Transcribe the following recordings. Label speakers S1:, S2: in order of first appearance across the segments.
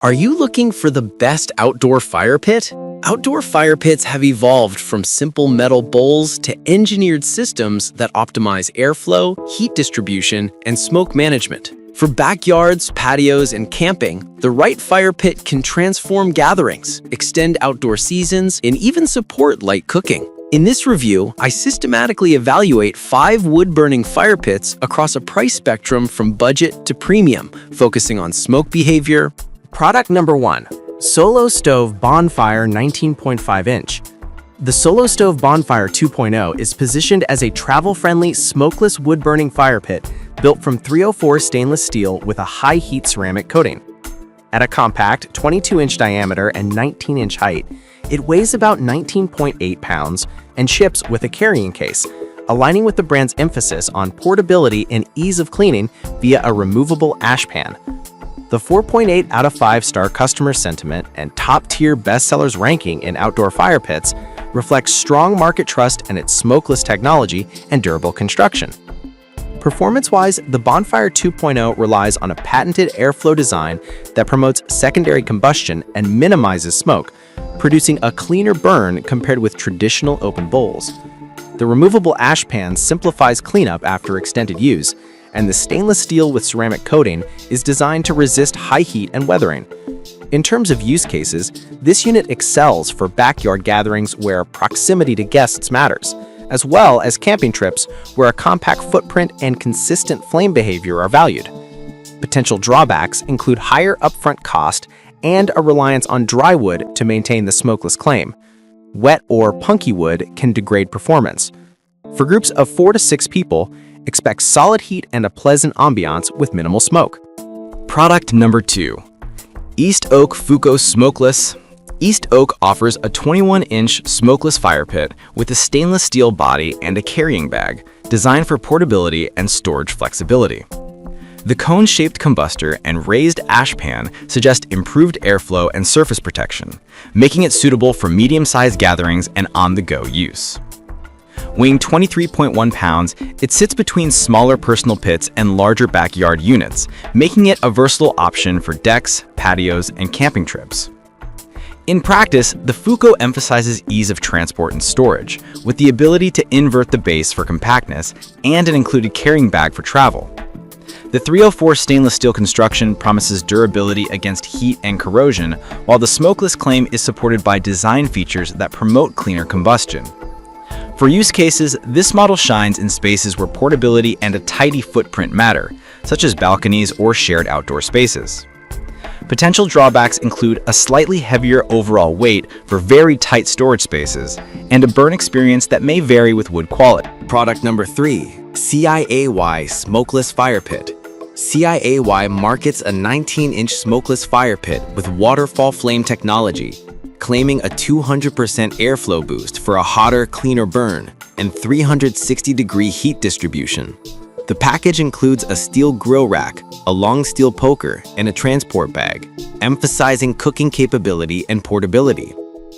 S1: Are you looking for the best outdoor fire pit? Outdoor fire pits have evolved from simple metal bowls to engineered systems that optimize airflow, heat distribution, and smoke management. For backyards, patios, and camping, the right fire pit can transform gatherings, extend outdoor seasons, and even support light cooking. In this review, I systematically evaluate 5 wood-burning fire pits across a price spectrum from budget to premium, focusing on smoke behavior.
S2: Product number 1. Solo Stove Bonfire 19.5 inch. The Solo Stove Bonfire 2.0 is positioned as a travel-friendly, smokeless wood-burning fire pit built from 304 stainless steel with a high-heat ceramic coating. At a compact 22-inch diameter and 19-inch height, it weighs about 19.8 pounds and ships with a carrying case, aligning with the brand's emphasis on portability and ease of cleaning via a removable ash pan. The 4.8 out of 5-star customer sentiment and top-tier bestsellers ranking in outdoor fire pits reflects strong market trust in its smokeless technology and durable construction. Performance-wise, the Bonfire 2.0 relies on a patented airflow design that promotes secondary combustion and minimizes smoke, producing a cleaner burn compared with traditional open bowls. The removable ash pan simplifies cleanup after extended use, and the stainless steel with ceramic coating is designed to resist high heat and weathering. In terms of use cases, this unit excels for backyard gatherings where proximity to guests matters, as well as camping trips where a compact footprint and consistent flame behavior are valued. Potential drawbacks include higher upfront cost and a reliance on dry wood to maintain the smokeless claim. Wet or punky wood can degrade performance. For groups of 4 to 6 people, expect solid heat and a pleasant ambiance with minimal smoke.
S3: Product number 2. East Oak Fuko Smokeless. East Oak offers a 21-inch smokeless fire pit with a stainless steel body and a carrying bag, designed for portability and storage flexibility. The cone-shaped combustor and raised ash pan suggest improved airflow and surface protection, making it suitable for medium-sized gatherings and on-the-go use. Weighing 23.1 pounds, it sits between smaller personal pits and larger backyard units, making it a versatile option for decks, patios, and camping trips. In practice, the Fuko emphasizes ease of transport and storage, with the ability to invert the base for compactness and an included carrying bag for travel. The 304 stainless steel construction promises durability against heat and corrosion, while the smokeless claim is supported by design features that promote cleaner combustion. For use cases, this model shines in spaces where portability and a tidy footprint matter, such as balconies or shared outdoor spaces. Potential drawbacks include a slightly heavier overall weight for very tight storage spaces, and a burn experience that may vary with wood quality.
S1: Product number 3. CIAY Smokeless Fire Pit. CIAY markets a 19-inch smokeless fire pit with waterfall flame technology, claiming a 200% airflow boost for a hotter, cleaner burn and 360-degree heat distribution. The package includes a steel grill rack, a long steel poker, and a transport bag, emphasizing cooking capability and portability.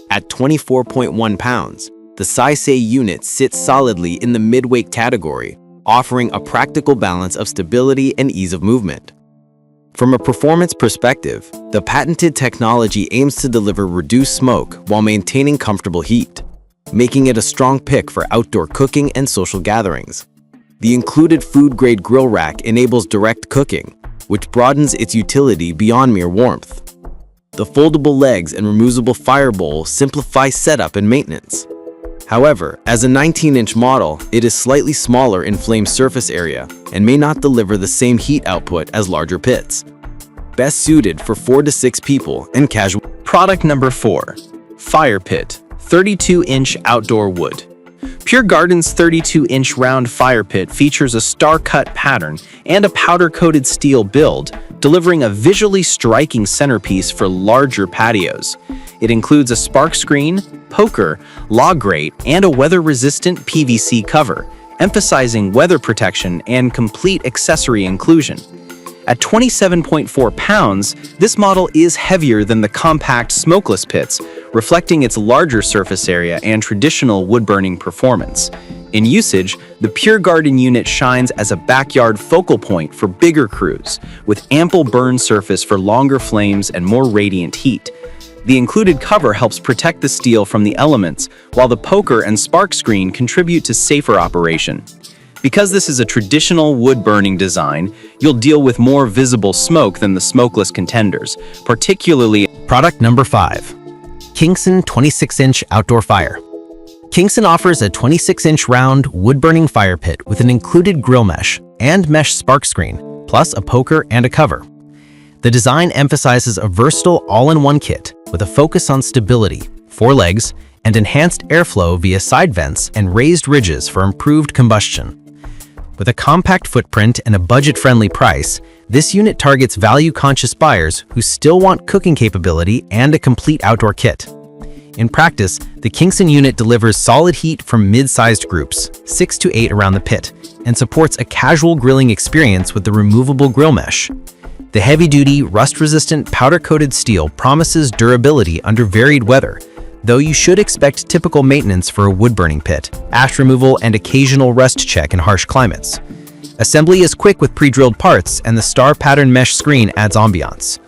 S1: At 24.1 pounds, the CIAY unit sits solidly in the mid-weight category, offering a practical balance of stability and ease of movement. From a performance perspective, the patented technology aims to deliver reduced smoke while maintaining comfortable heat, making it a strong pick for outdoor cooking and social gatherings. The included food-grade grill rack enables direct cooking, which broadens its utility beyond mere warmth. The foldable legs and removable fire bowl simplify setup and maintenance. However, as a 19-inch model, it is slightly smaller in flame surface area and may not deliver the same heat output as larger pits. Best suited for 4 to 6 people and casual.
S2: Product number 4. Fire Pit 32-inch outdoor wood. Pure Garden's 32-inch round fire pit features a star-cut pattern and a powder-coated steel build, delivering a visually striking centerpiece for larger patios. It includes a spark screen, poker, log grate, and a weather-resistant PVC cover, emphasizing weather protection and complete accessory inclusion. At 27.4 pounds, this model is heavier than the compact smokeless pits, reflecting its larger surface area and traditional wood-burning performance.
S4: In usage, the Pure Garden unit shines as a backyard focal point for bigger crews, with ample burn surface for longer flames and more radiant heat. The included cover helps protect the steel from the elements, while the poker and spark screen contribute to safer operation. Because this is a traditional wood-burning design, you'll deal with more visible smoke than the smokeless contenders, particularly.
S2: Product number 5. Kingston 26-inch Outdoor Fire. Kingston offers a 26-inch round wood-burning fire pit with an included grill mesh and mesh spark screen, plus a poker and a cover. The design emphasizes a versatile all-in-one kit with a focus on stability, 4 legs, and enhanced airflow via side vents and raised ridges for improved combustion. With a compact footprint and a budget-friendly price, this unit targets value-conscious buyers who still want cooking capability and a complete outdoor kit. In practice, the Kingston unit delivers solid heat from mid-sized groups, 6 to 8 around the pit, and supports a casual grilling experience with the removable grill mesh. The heavy-duty, rust-resistant, powder-coated steel promises durability under varied weather, though you should expect typical maintenance for a wood-burning pit, ash removal, and occasional rust check in harsh climates. Assembly is quick with pre-drilled parts, and the star pattern mesh screen adds ambiance.